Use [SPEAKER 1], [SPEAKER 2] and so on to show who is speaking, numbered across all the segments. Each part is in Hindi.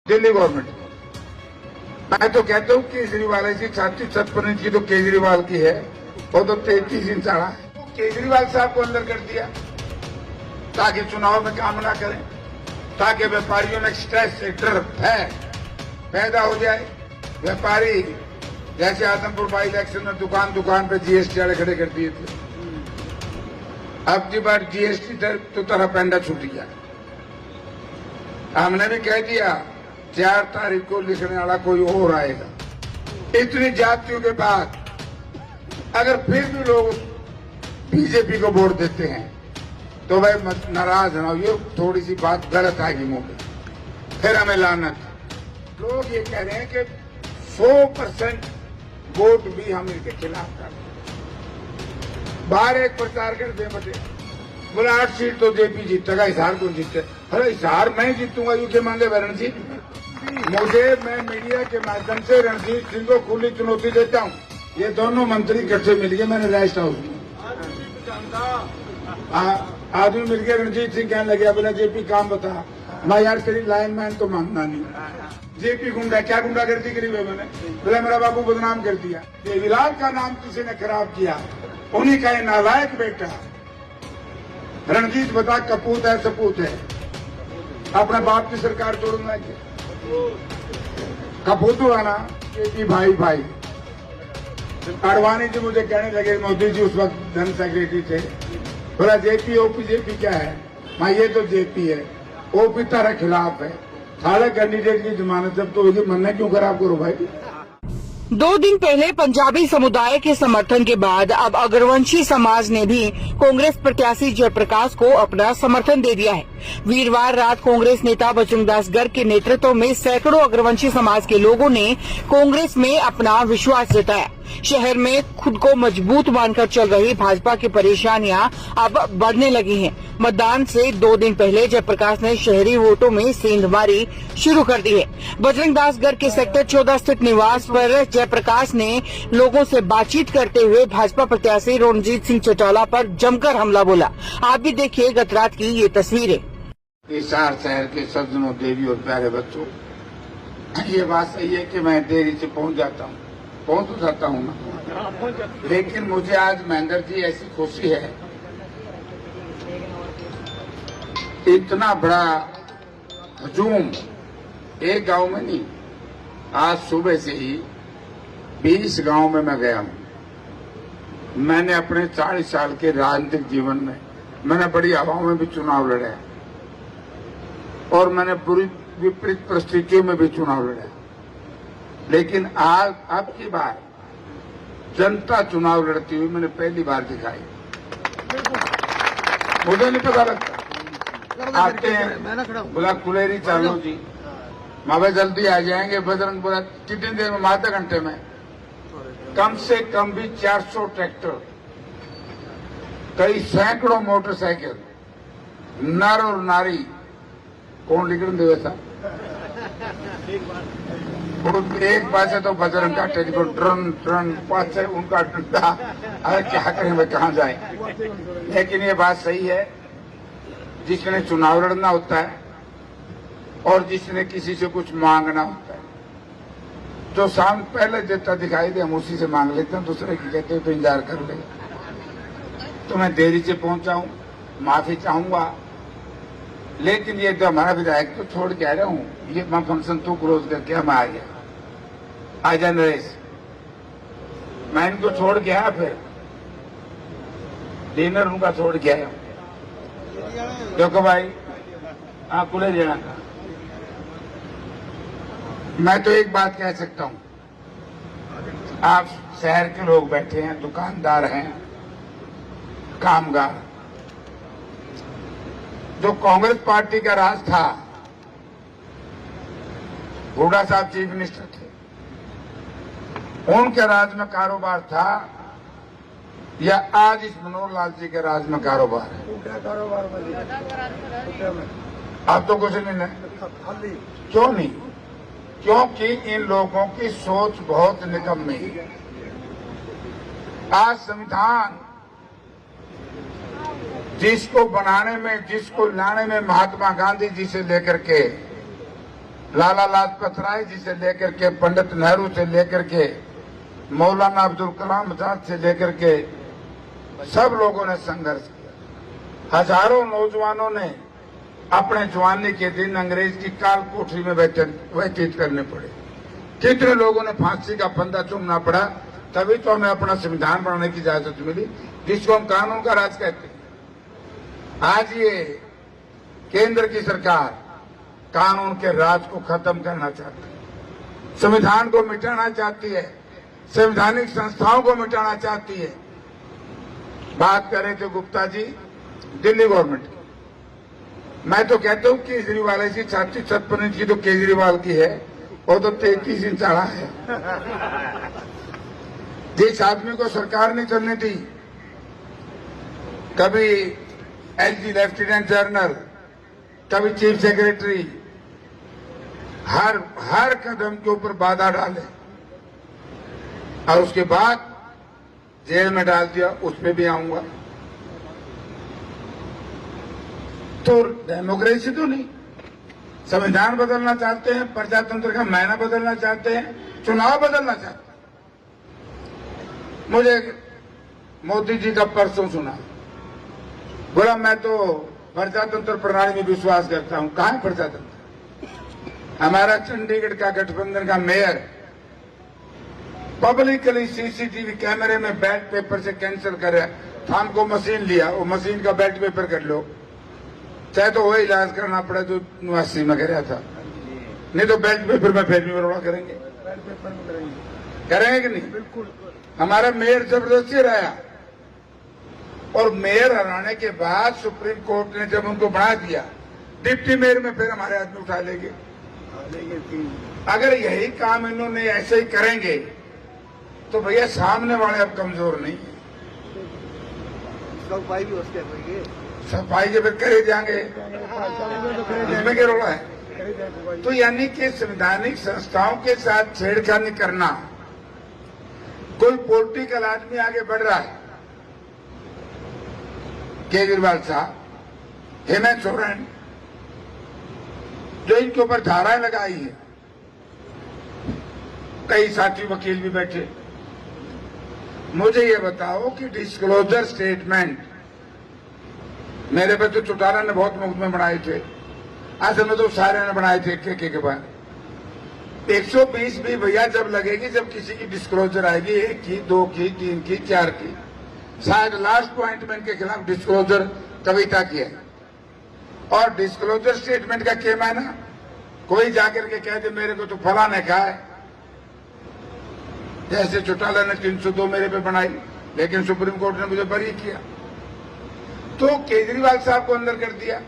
[SPEAKER 1] दिल्ली गवर्नमेंट को। मैं तो कहता हूँ केजरीवाल की छाती 56 इंच की तो केजरीवाल की है, वो तो 33 इंच आड़ा है। तो केजरीवाल साहब को अंदर कर दिया ताकि चुनाव में काम ना करें, ताकि व्यापारियों में स्ट्रेस से डर भय पैदा हो जाए। व्यापारी जैसे आदमपुर बाई इलेक्शन में दुकान दुकान पे जीएसटी वाले खड़े कर दिए थे, अब की बार जीएसटी तो तरह पेंडा छूट गया। हमने भी कह दिया 4 तारीख को लिखने वाला कोई और आएगा। इतनी जातियों के बाद अगर फिर भी लोग बीजेपी को वोट देते हैं तो भाई नाराज ना होइए, थोड़ी सी बात गलत आएगी मुंह पे, फिर हमें लानत। लोग ये कह रहे हैं कि 100% वोट भी हम इनके खिलाफ कर रहे हैं। बाहर एक प्रचार कर दे बटे, बोला 8 सीट तो जेपी जीतेगा, हिसार कौन जीते? अरे हिसार मैं जीतूंगा, यूके मांगे रणजीत। मैं मीडिया के माध्यम से रणजीत सिंह को खुली चुनौती देता हूँ। ये दोनों मंत्री इकट्ठे मिल गए, मैंने रेस्ट हाउस में आदमी मिल गया, रणजीत सिंह कहने लगे बोला जेपी काम बता। मैं यार तेरी लाइन मैन तो मानना नहीं। जेपी गुंडा, क्या गुंडागर्दी करी हुई मैंने? बोला मेरा बाबू बदनाम कर दिया। देवीलाल का नाम किसी ने खराब किया, उन्हीं का ये नालायक बेटा रणजीत बता कपूत है सपूत है, अपने बाप की सरकार तोड़ना है। कपूत हुआ ना जेपी भाई भाई। आडवाणी जी मुझे कहने लगे, मोदी जी उस वक्त धन सेक्रेटरी थे, बोला जेपी ओपी जेपी क्या है? मैं ये तो जेपी है, ओपी तारा खिलाफ है, सारे कैंडिडेट की जमानत जब तो होगी, मन क्यों खराब करो भाई।
[SPEAKER 2] 2 दिन पहले पंजाबी समुदाय के समर्थन के बाद अब अग्रवंशी समाज ने भी कांग्रेस प्रत्याशी जयप्रकाश को अपना समर्थन दे दिया है। वीरवार रात कांग्रेस नेता बजरंगदास गर्ग के नेतृत्व में सैकड़ों अग्रवंशी समाज के लोगों ने कांग्रेस में अपना विश्वास जताया। शहर में खुद को मजबूत मानकर चल रही भाजपा की परेशानियां अब बढ़ने लगी हैं। मतदान से 2 दिन पहले जयप्रकाश ने शहरी वोटों में सेंधमारी शुरू कर दी है। बजरंगदास गर्ग के सेक्टर 14 स्थित निवास पर जयप्रकाश ने लोगों से बातचीत करते हुए भाजपा प्रत्याशी रणजीत सिंह चौटाला पर जमकर हमला बोला। आप भी देखिए गत रात की ये तस्वीरें।
[SPEAKER 1] हिसार शहर के सज्जनों, देवी और प्यारे बच्चों, ये बात सही है कि मैं देरी से पहुंच जाता हूँ, पहुंच तो जाता हूँ ना, लेकिन मुझे आज महेंद्र जी ऐसी खुशी है, इतना बड़ा हजूम एक गांव में नहीं, आज सुबह से ही 20 गांव में मैं गया हूं। मैंने अपने 40 साल के राजनीतिक जीवन में मैंने बड़ी हवाओं में भी चुनाव लड़े और मैंने पूरी विपरीत परिस्थितियों में भी चुनाव लड़े, लेकिन आज अब की बार जनता चुनाव लड़ती हुई मैंने पहली बार दिखाई। मुझे नहीं पता लगता, आते हैं बोला कुलेरी चालो जी, मावे जल्दी आ जाएंगे। बजरंग बोला कितनी देर में? आधे घंटे में। कम से कम भी 400 ट्रैक्टर, कई सैकड़ों मोटरसाइकिल, नर और नारी, कौन लिखने देवे था एक पासे तो बजरंग का टेलीफोन ड्रन ड्रन, पास उनका डंडा। अरे क्या करें, मैं कहाँ जाए? लेकिन ये बात सही है, जिसने चुनाव लड़ना होता है और जिसने किसी से कुछ मांगना होता है, जो सामने पहले जितना दिखाई दे हम उसी से मांग लेते हैं, दूसरे की कहते हैं तो इंतजार कर ले। तो मैं देरी से पहुंचा हूं, माफी चाहूंगा, लेकिन ये तो हमारा विधायक तो छोड़ के आ रहा हूँ, ये मैं फंक्शन तो क्लोज करके हम आ गया। आजा नरेश, मैं इनको छोड़ के आया, फिर डिनर उनका छोड़ के आया। देखो भाई, हाँ कुले जाना का, मैं तो एक बात कह सकता हूँ, आप शहर के लोग बैठे हैं, दुकानदार हैं, कामगार, जो कांग्रेस पार्टी का राज था, हुड्डा साहब चीफ मिनिस्टर थे, उनके राज में कारोबार था या आज इस मनोहर लाल जी के राज में कारोबार है? अब तो कुछ नहीं है। क्यों नहीं? क्योंकि इन लोगों की सोच बहुत निकम्मी है। आज संविधान जिसको बनाने में, जिसको लाने में महात्मा गांधी जी से लेकर के लाला लाजपत राय जी से लेकर के पंडित नेहरू से लेकर के मौलाना अब्दुल कलाम आजाद से लेकर के सब लोगों ने संघर्ष किया। हजारों नौजवानों ने अपने जवानी के दिन अंग्रेज की काल कोठरी में व्यतीत करने पड़े। कितने लोगों ने फांसी का फंदा चूमना पड़ा, तभी तो हमें अपना संविधान बनाने की इजाजत मिली, जिसको हम कानून का राज कहते हैं। आज ये केंद्र की सरकार कानून के राज को खत्म करना चाहती है, संविधान को मिटाना चाहती है, संवैधानिक संस्थाओं को मिटाना चाहती है। बात कर रहे थे गुप्ता जी दिल्ली गवर्नमेंट की। मैं तो कहता हूं केजरीवाल ऐसी 36-56 इंच की तो केजरीवाल की है, वो तो 33 इंच चढ़ा है। जिस आदमी को सरकार नहीं चलने दी, कभी एलजी लेफ्टिनेंट जनरल, कभी चीफ सेक्रेटरी, हर कदम के ऊपर बाधा डाले और उसके बाद जेल में डाल दिया। उस पर भी आऊंगा। तो डेमोक्रेसी तो नहीं, संविधान बदलना चाहते हैं, प्रजातंत्र का मायना बदलना चाहते हैं, चुनाव बदलना चाहते हैं। मुझे मोदी जी का परसों सुना, बोला मैं तो प्रजातंत्र प्रणाली में विश्वास करता हूं। कहां है प्रजातंत्र? हमारा चंडीगढ़ का गठबंधन का मेयर पब्लिकली सीसीटीवी कैमरे में बैलेट पेपर से कैंसिल कर रहा है। हमको मशीन लिया, वो मशीन का बैलेट पेपर कर लो, चाहे तो वही इलाज करना पड़े जो 89 में कराया था, नहीं तो बैलेट पेपर में फिर भी बरोड़ा करेंगे। करेंगे कि नहीं? बिल्कुल। हमारा मेयर जबरदस्ती रहा, और मेयर हराने के बाद सुप्रीम कोर्ट ने जब उनको बढ़ा दिया डिप्टी मेयर में, फिर हमारे आदमी उठा लेंगे। अगर यही काम इन्होंने ऐसे ही करेंगे तो भैया सामने वाले अब कमजोर नहीं है। सफाई जब करे जाएंगे, इसमें क्या रोड़ा है? तो यानी कि संवैधानिक संस्थाओं के साथ छेड़खानी करना, कोई पॉलिटिकल आदमी आगे बढ़ रहा है, केजरीवाल साहब, हेमंत सोरेन, जो इनके ऊपर धाराएं लगाई है, कई साथी वकील भी बैठे। मुझे ये बताओ कि डिस्क्लोजर स्टेटमेंट, मेरे पे तो चौटाला ने बहुत मुकदमे बनाए थे, असल में तो सारे ने बनाए थे के बाद। 120 भी भैया जब लगेगी, जब किसी की डिस्क्लोजर आएगी, 1 की, 2 की, 3 की, 4 की। शायद लास्ट पॉइंट में इनके खिलाफ डिस्क्लोजर कविता की है। और डिस्क्लोजर स्टेटमेंट का क्या मायना? कोई जाकर के कह दे मेरे को तो फला ने कहा है, जैसे चौटाला ने 302 मेरे पे बनाई, लेकिन सुप्रीम कोर्ट ने मुझे बरी किया। तो केजरीवाल साहब को अंदर कर दिया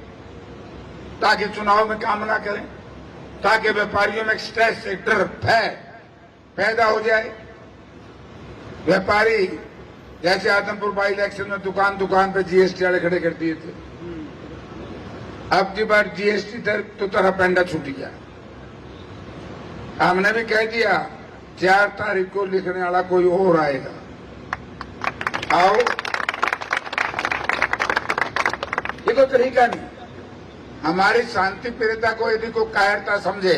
[SPEAKER 1] ताकि चुनाव में काम ना करें, ताकि व्यापारियों में स्ट्रेस, एक डर, भय पैदा हो जाए। व्यापारी जैसे आदमपुर बाई इलेक्शन में दुकान दुकान पे जीएसटी वाले खड़े कर दिए थे, अब की बार जीएसटी तो तरह पेंडा छूट गया। हमने भी कह दिया 4 तारीख को लिखने वाला कोई और आएगा, आओ। ये तो तरीका नहीं। हमारी शांति प्रियता को यदि कोई कायरता समझे,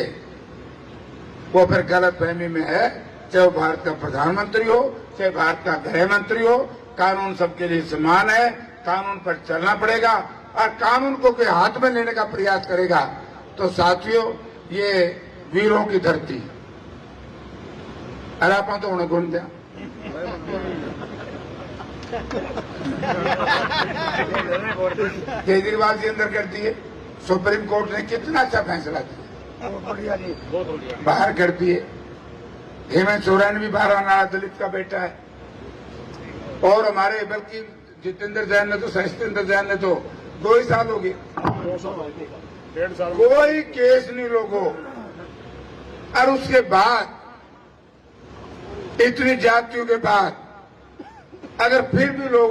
[SPEAKER 1] वो फिर गलत फहमी में है। चाहे वो भारत का प्रधानमंत्री हो, चाहे भारत का गृह मंत्री हो, कानून सबके लिए समान है, कानून पर चलना पड़ेगा। और कानून को कोई हाथ में लेने का प्रयास करेगा तो साथियों, ये वीरों की धरती। अरे आप तो उन्हें गुण दिया। केजरीवाल जी अंदर कर दिए, सुप्रीम कोर्ट ने कितना अच्छा फैसला दिया, बाहर कर दिए। हेमंत सोरेन भी बाहर आना, दलित का बेटा है। और हमारे बल्कि जितेंद्र जैन ने तो, सहितेंद्र जैन ने तो 2 ही साल हो गए, 1.5 साल कोई केस नहीं लोगों। और उसके बाद इतनी जातियों के बाद अगर फिर भी लोग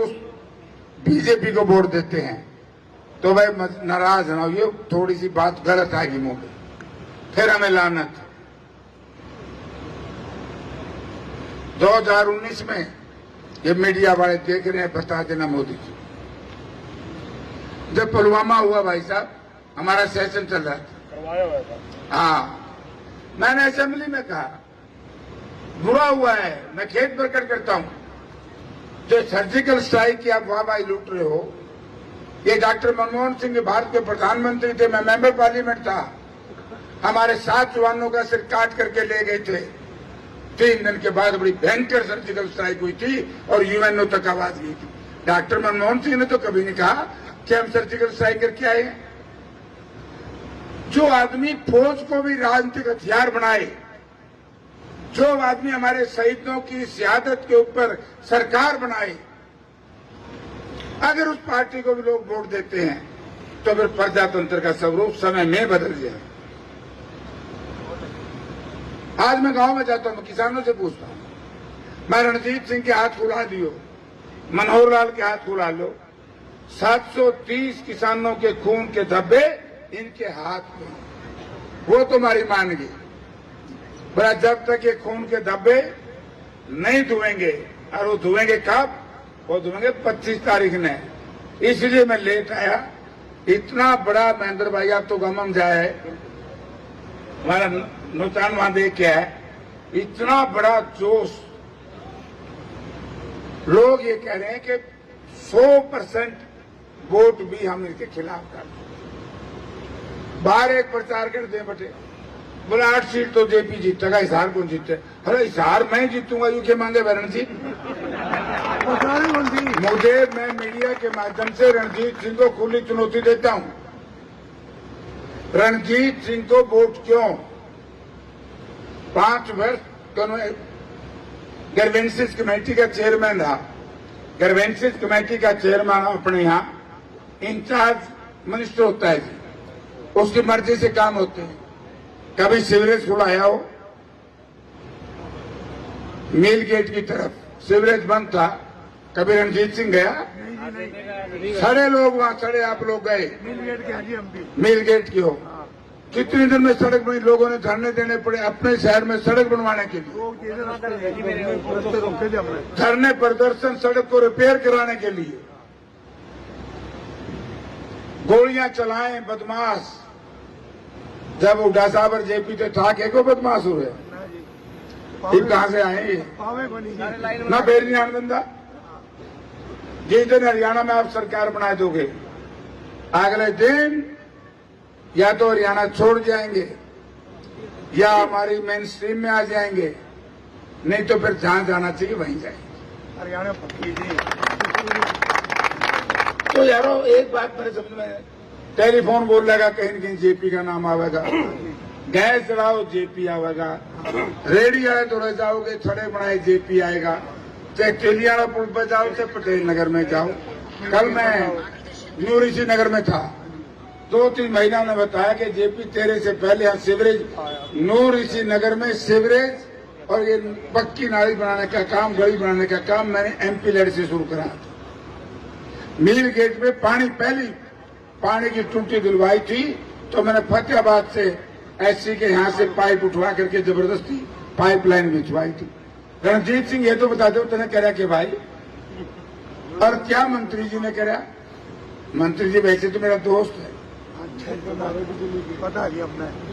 [SPEAKER 1] बीजेपी को वोट देते हैं तो भाई नाराज ना होइए, थोड़ी सी बात गलत आएगी मुंह में, फिर हमें लानत। 2019 में ये मीडिया वाले देख रहे हैं, बता देना मोदी जी, जब पुलवामा हुआ भाई साहब, हमारा सेशन चल रहा था, हाँ, मैंने असेंबली में कहा, बुरा हुआ है, मैं खेद प्रकट करता हूं, जो सर्जिकल स्ट्राइक की आप वाहवाही लूट रहे हो, ये डॉक्टर मनमोहन सिंह भारत के प्रधानमंत्री थे, मैं मेंबर पार्लियामेंट था, हमारे 7 जवानों का सिर काट करके ले गए थे। 3 दिन के बाद बड़ी भयंकर सर्जिकल स्ट्राइक हुई थी और यूएनओ तक आवाज ली थी। डॉक्टर मनमोहन सिंह ने तो कभी नहीं कहा कि हम सर्जिकल स्ट्राइक करके आए हैं। जो आदमी फौज को भी राजनीतिक हथियार बनाए, जो आदमी हमारे शहीदों की शहादत के ऊपर सरकार बनाए, अगर उस पार्टी को भी लोग वोट देते हैं तो फिर प्रजातंत्र का स्वरूप समय में बदल जाए। आज मैं गांव में जाता हूं, किसानों से पूछता हूं, मैं रणजीत सिंह के हाथ खुला दियो, मनोहर लाल के हाथ खुला लो, 730 किसानों के खून के धब्बे इनके हाथ में, वो तुम्हारी मानेगी। बोला जब तक ये खून के धब्बे नहीं धुएंगे, और वो धुएंगे कब? वो धुएंगे 25 तारीख ने। इसलिए मैं लेट आया। इतना बड़ा महेंद्र भाई, आप तो गमम जाए, हमारा नुकसान वहां देख के है, इतना बड़ा जोश, लोग ये कह रहे हैं कि 100% वोट भी हम इसके खिलाफ कर दें। बाहर एक प्रचार कर दें बटे, बोला 8 सीट तो जेपी जीतेगा, हिसार कौन जीते? अरे हिसार मैं जीतूंगा, यू के मांगे रणजीत। मुझे, मैं मीडिया के माध्यम से रणजीत सिंह को खुली चुनौती देता हूं। रणजीत सिंह को वोट क्यों? 5 वर्ष गवर्नेंस कमेटी का चेयरमैन रहा। गवर्नेंस कमेटी का चेयरमैन अपने यहाँ इंचार्ज मिनिस्टर होता है जी, उसकी मर्जी से काम होते हैं। कभी सीवरेज खुलाया हो, मिल गेट की तरफ सीवरेज बंद था, कभी रणजीत सिंह गया? सारे लोग वहां चढ़े, आप लोग गए मिल गेट की हो। कितने दिन में सड़क बनी, लोगों ने धरने देने पड़े अपने शहर में सड़क बनवाने के लिए, धरने प्रदर्शन सड़क को रिपेयर कराने के लिए। गोलियां चलाएं बदमाश, जब उड्डा साहब और जेपी थे था के को बदमाश हुए, फिर कहां से आए ना? बेर नहीं आने दंदा। जिस दिन हरियाणा में आप सरकार बना दोगे, अगले दिन या तो हरियाणा छोड़ जाएंगे या हमारी मेन स्ट्रीम में आ जाएंगे, नहीं तो फिर जहां जाना चाहिए वहीं जाएंगे। हरियाणा तो यारो एक बात मेरे समझ में, टेलीफोन बोल लेगा कहीं न कहीं जेपी का नाम आवेगा, गैस चलाओ जेपी आवेगा, रेडी आए तो रह जाओगे, छड़े बनाए जेपी आएगा, चाहे टेलियाना पुल पर जाओ चाहे पटेल नगर में जाओ। कल मैं न्यू ऋषि नगर में था, 2-3 महिला ने बताया कि जेपी तेरे से पहले यहाँ सीवरेज, न्यू ऋषि नगर में सीवरेज और ये पक्की नाली बनाने का काम, गली बनाने का काम मैंने एमपी लेड से शुरू करा था। मील गेट में पानी की टूटी दिलवाई थी, तो मैंने फतेहाबाद से एससी के यहाँ से पाइप उठवा करके जबरदस्ती पाइपलाइन बिछवाई थी। रणजीत सिंह ये तो बता दो, तूने कह रहा कि भाई, और क्या मंत्री जी ने करा? मंत्री जी वैसे तो मेरा दोस्त है,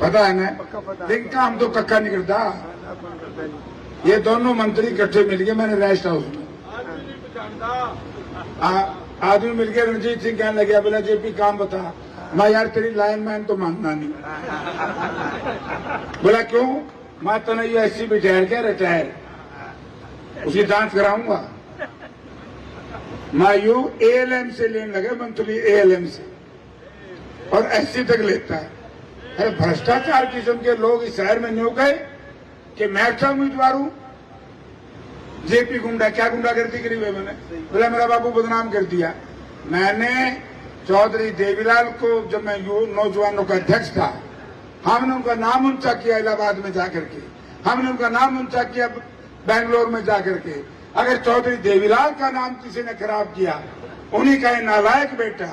[SPEAKER 1] पता है ना, लेकिन काम तो कक्का नहीं करता। ये दोनों मंत्री इकट्ठे मिल गए, मैंने रेस्ट हाउस में आदमी मिलकर रणजीत सिंह कहने लगे, बोला जेपी काम बता। मैं यार तेरी लाइन मैन तो मानना नहीं। बोला क्यों? मैं तो नहीं ऐसी बिठार क्या रिटायर, उसकी जांच कराऊंगा। मैं यू एएलएम से लेने लगे, मंथली एएलएम से, और एससी तक लेता है। अरे भ्रष्टाचार किस्म के लोग इस शहर में न्यू गए कि मैं अच्छा उम्मीदवार हूं। जेपी गुंडा, क्या गुंडागर्दी करी हुई मैंने? बोला मेरा बाबू बदनाम कर दिया। मैंने चौधरी देवीलाल को, जब मैं नौजवानों का अध्यक्ष था, हमने उनका नाम ऊंचा किया इलाहाबाद में जाकर के, हमने उनका नाम ऊंचा किया बेंगलोर में जाकर के। अगर चौधरी देवीलाल का नाम किसी ने खराब किया, उन्हीं का नालायक बेटा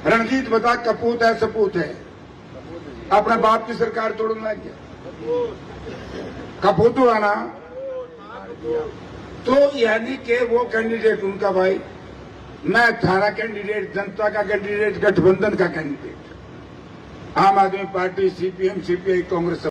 [SPEAKER 1] रणजीत बता कपूत है सपूत है, अपने बाप की सरकार तोड़ने लग गया, कपूत हुआ ना। तो यानी कि वो कैंडिडेट उनका भाई, मैं थारा कैंडिडेट, जनता का कैंडिडेट, गठबंधन का कैंडिडेट, आम आदमी पार्टी, सीपीएम, सीपीआई, कांग्रेस